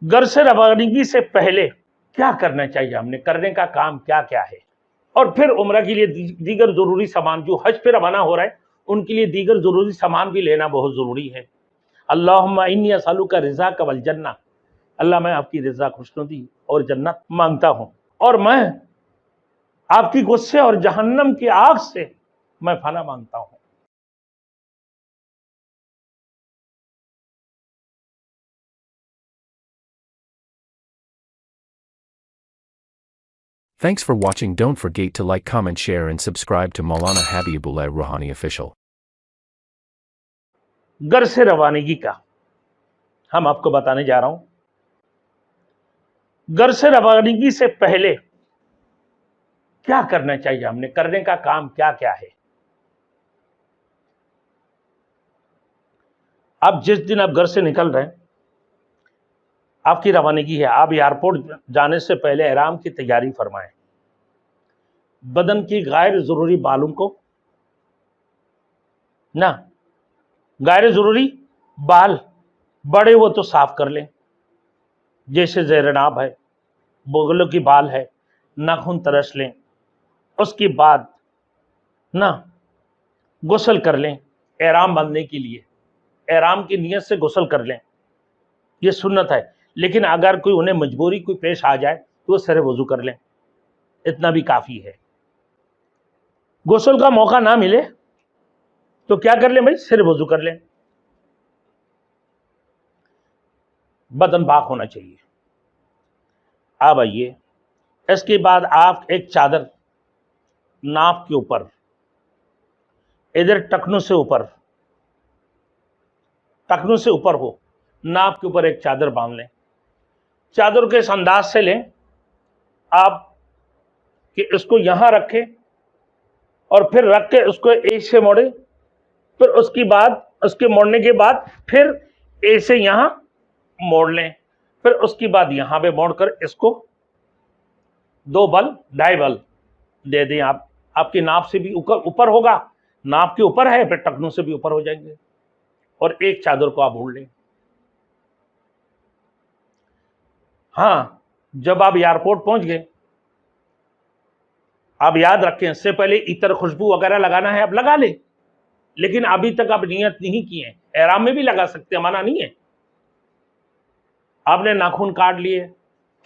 घर से रवानगी से पहले क्या करना चाहिए, हमने करने का काम क्या क्या है, और फिर उम्रा के लिए दीगर जरूरी सामान, जो हज पे रवाना हो रहा है उनके लिए दीगर जरूरी सामान भी लेना बहुत जरूरी है। अल्लाहुम्मा इन्नी असअलुका रिज़ाक वल जन्नह, अल्लाह मैं आपकी रिज़ा खुशनुदी और जन्नत मांगता हूँ, और मैं आपकी गुस्से और जहन्नम की आग से मैं फना मांगता हूँ। Thanks for watching. Don't forget to like, comment, share and subscribe to Maulana Habibullah Rouhani Official. घर से रवानगी का हम आपको बताने जा रहा हूं। घर से रवानगी से पहले क्या करना चाहिए, हमने करने का काम क्या क्या है। आप जिस दिन आप घर से निकल रहे हैं, आपकी रवानगी है, आप एयरपोर्ट जाने से पहले एहराम की तैयारी फरमाएं। बदन की गैर जरूरी बालों को ना, गैर जरूरी बाल बड़े वो तो साफ कर लें, जैसे ज़ेरनाब है, बगलों की बाल है, नाखून तरस लें। उसके बाद ना गुस्ल कर लें, एहराम बांधने के लिए एहराम की नीयत से गुस्ल कर लें, ये सुन्नत है। लेकिन अगर कोई उन्हें मजबूरी कोई पेश आ जाए तो वो सरे वजू कर लें, इतना भी काफ़ी है। गुस्ल का मौका ना मिले तो क्या कर लें भाई, सिर वजू कर लें। बदन पाक होना चाहिए। अब आइए, इसके बाद आप एक चादर नाप के ऊपर, इधर टखनों से ऊपर हो, नाप के ऊपर एक चादर बांध लें। चादर के इस अंदाज से लें आप कि इसको यहां रखें और फिर रख के उसको ऐसे मोड़े, फिर उसके बाद उसके मोड़ने के बाद फिर ऐसे यहां मोड़ लें, फिर उसके बाद यहां पे मोड़कर इसको 2 बल 2.5 बल दे दें। आप आपकी नाप से भी ऊपर होगा, नाप के ऊपर है, फिर टखनों से भी ऊपर हो जाएंगे, और एक चादर को आप ओढ़ लें। हाँ, जब आप एयरपोर्ट पहुंच गए, आप याद रखें इससे पहले इतर खुशबू वगैरह लगाना है आप लगा लें, लेकिन अभी तक आप नियत नहीं की है। एहराम में भी लगा सकते हैं, मना नहीं है। आपने नाखून काट लिए,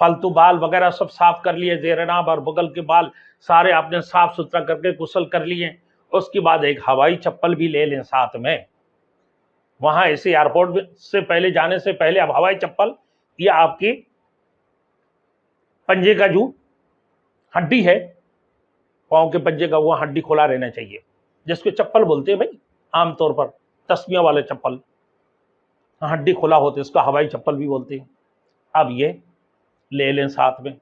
फालतू बाल वगैरह सब साफ कर लिए, ज़ेरनाब और बगल के बाल सारे आपने साफ सुथरा करके गुस्ल कर लिए। उसके बाद एक हवाई चप्पल भी ले लें साथ में। वहां ऐसे एयरपोर्ट से पहले जाने से पहले आप हवाई चप्पल, या आपकी पंजे का जो हड्डी है, पाँव के पंजे का, वो हड्डी खुला रहना चाहिए, जिसको चप्पल बोलते हैं भाई आमतौर पर, तस्मिया वाले चप्पल, हड्डी खुला होते इसको हवाई चप्पल भी बोलते हैं। अब ये ले लें साथ में,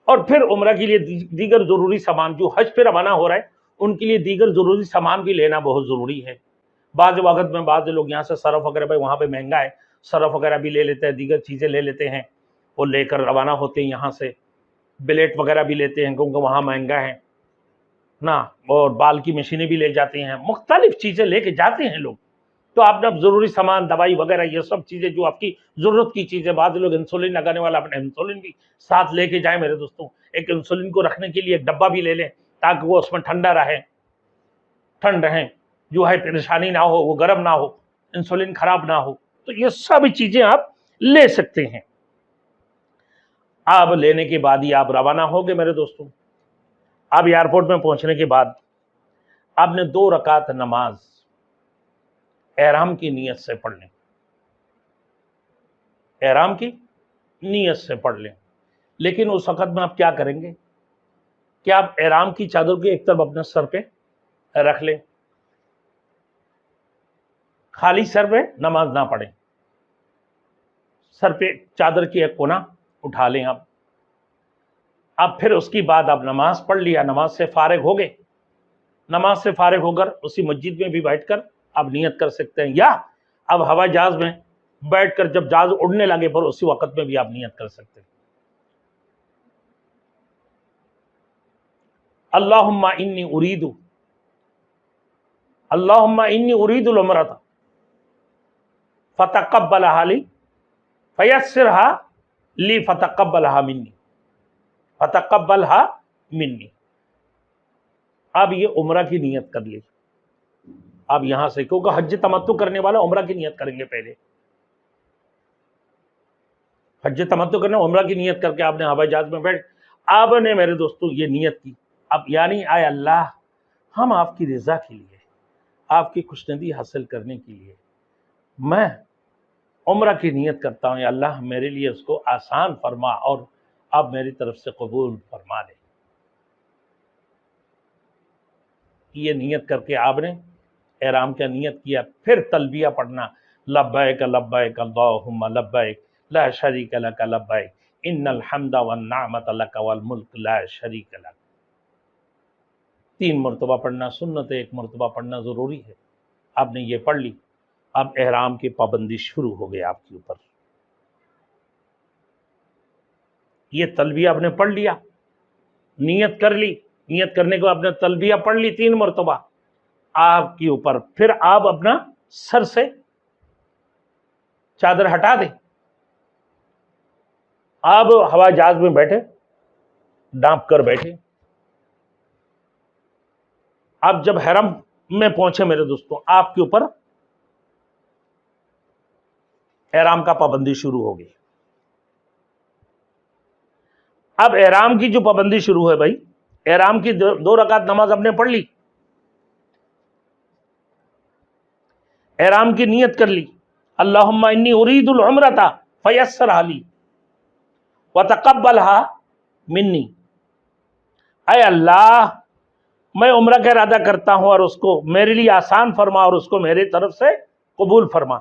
और फिर उम्रा के लिए दीगर जरूरी सामान, जो हज पे रवाना हो रहा है उनके लिए दीगर जरूरी सामान भी लेना बहुत जरूरी है। बाद वक्त में बाद लोग यहाँ से सरफ वगैरह, भाई वहाँ पे महंगा है, सरफ वगैरह भी ले लेते हैं, दीगर चीज़ें ले लेते हैं, वो लेकर रवाना होते हैं यहाँ से। ब्लेड वगैरह भी लेते हैं क्योंकि वहाँ महंगा है ना, और बाल की मशीनें भी ले जाते हैं, मुख्तलिफ चीज़ें लेके जाते हैं लोग। तो आपने अब ज़रूरी सामान, दवाई वगैरह, ये सब चीज़ें जो आपकी ज़रूरत की चीज़ें, बाद लोग इंसुलिन लगाने वाला, अपने इंसुलिन भी साथ लेके जाएं मेरे दोस्तों। एक इंसुलिन को रखने के लिए एक डब्बा भी ले लें, ताकि वो उसमें ठंडा रहे, ठंड रहे, जो है परेशानी ना हो, वो गर्म ना हो, इंसुलिन खराब ना हो। तो ये सब चीज़ें आप ले सकते हैं। अब लेने के बाद ही आप रवाना हो गए मेरे दोस्तों। अब एयरपोर्ट में पहुंचने के बाद आपने 2 रकात नमाज एहराम की नीयत से पढ़ लें, एहराम की नीयत से पढ़ लें। लेकिन उस वक़्त में आप क्या करेंगे कि आप एहराम की चादर को एक तरफ अपने सर पे रख लें, खाली सर पे नमाज ना पढ़ें, सर पे चादर की एक कोना उठा लें आप। अब फिर उसके बाद आप नमाज पढ़ लिया, नमाज से फारिग हो गए, नमाज से फारिग होकर उसी मस्जिद में भी बैठकर आप नियत कर सकते हैं, या अब हवाई जहाज में बैठकर जब जहाज उड़ने लगे पर उसी वक्त में भी आप नियत कर सकते हैं। अल्लाहुम्मा इन्नी उरीदुल उमरता फतक़ब्बल हाली फयस्सिरहा ली फतक़ब्बलहा मिन्नी, फतक़ब्बलहा मिन्नी। अब ये उम्रा की नियत कर ली, अब यहां से, क्योंकि हज तमत्तु करने वाला उम्रा की नियत करेंगे पहले, हज तमत्तु करने उम्रा की नियत करके आपने हवाई जहाज में बैठ, आपने मेरे दोस्तों ये नियत की, अब यानी आए अल्लाह हम आपकी रजा के लिए, आपकी खुशनुदी हासिल करने के लिए मैं उम्रा की नियत करता हूँ, या अल्लाह मेरे लिए उसको आसान फरमा और आप मेरी तरफ से कबूल फरमा लें। ये नियत करके आपने एहराम का नियत किया, फिर तलबिया पढ़ना, लब्बैक लब्बैक अल्लाहुम्मा लब्बैक ला शरीक लक लब्बैक इन्नल हम्दा वन निअमत लक वल मुल्क ला शरीक लक। 3 मरतबा पढ़ना सुन्नत है, 1 मरतबा पढ़ना ज़रूरी है। आपने ये पढ़ ली, अब एहराम की पाबंदी शुरू हो गई आपके ऊपर। ये तलबिया आपने पढ़ लिया, नियत कर ली, नियत करने के बाद आपने तलबिया पढ़ ली 3 मरतबा आपके ऊपर, फिर आप अपना सर से चादर हटा दें, आप हवाई जहाज में बैठे, डांप कर बैठे। आप जब हरम में पहुंचे मेरे दोस्तों, आपके ऊपर एहराम का पाबंदी शुरू हो गई। अब एहराम की जो पाबंदी शुरू है भाई, एहराम की 2 रकात नमाज आपने पढ़ ली, एहराम की नियत कर ली, अल्लाहुम्मा इन्नी उरीदुल उम्रता फयस्सिरहा ली व तक़ब्बलहा मिन्नी। ऐ अल्लाह मैं उम्रा का इरादा करता हूं और उसको मेरे लिए आसान फरमा और उसको मेरी तरफ से कबूल फरमा।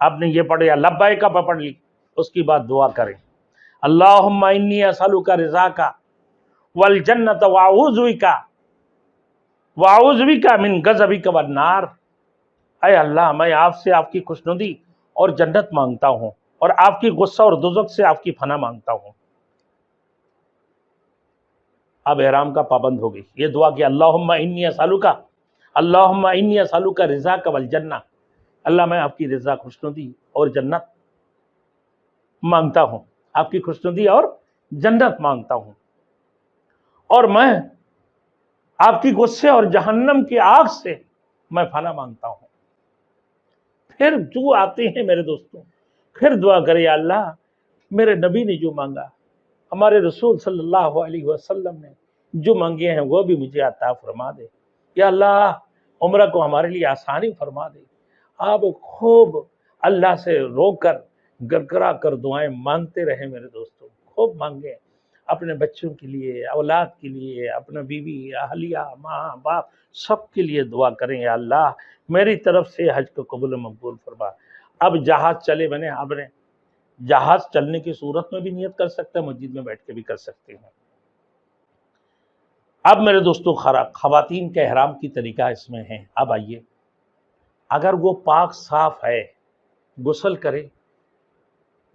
आपने ये पढ़ लिया, लब्बैक का पढ़ ली, उसकी बाद दुआ करें, अल्लाहुम्मा इन्नी असअलुका रिज़ाका वल जन्नत व अऊज़ु बिका मिन गज़बिका वन नार। ऐ अल्लाह मैं आपसे आपकी खुशनुदी और जन्नत मांगता हूं और आपकी गुस्सा और दुज़ख से आपकी फना मांगता हूं। अब एहराम का पाबंद हो गई, ये दुआ की, अल्लाहुम्मा इन्नी असअलुका रिज़ाका वल जन्नह, अल्लाह मैं आपकी रज़ा खुशनुदी और जन्नत मांगता हूं, आपकी खुशनुदी और जन्नत मांगता हूं, और मैं आपकी गुस्से और जहन्नम की आग से मैं फना मांगता हूं। फिर जो आते हैं मेरे दोस्तों, फिर दुआ करे, या अल्लाह मेरे नबी ने जो मांगा, हमारे रसूल सल्लल्लाहु अलैहि वसल्लम ने जो मांगे हैं वो भी मुझे अता फरमा दे, या अल्लाह उम्र को हमारे लिए आसानी फरमा दे। आप खूब अल्लाह से रोकर गड़गड़ा कर दुआएं मांगते रहे मेरे दोस्तों, खूब मांगे, अपने बच्चों के लिए, औलाद के लिए, अपना बीवी, अहलिया, माँ बाप सब के लिए दुआ करें, या अल्लाह मेरी तरफ से हज को कबूल मकबूल फरमा। अब जहाज चले बने, आपने जहाज चलने की सूरत में भी नियत कर सकते हैं, मस्जिद में बैठ के भी कर सकते हैं। अब मेरे दोस्तों खवातीन के एहराम की तरीका इसमें है। अब आइए, अगर वो पाक साफ है, गुस्ल करे,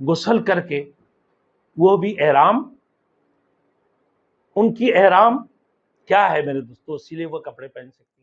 गुस्ल करके वो भी एहराम, उनकी एहराम क्या है मेरे दोस्तों, सिले हुए कपड़े पहन सकते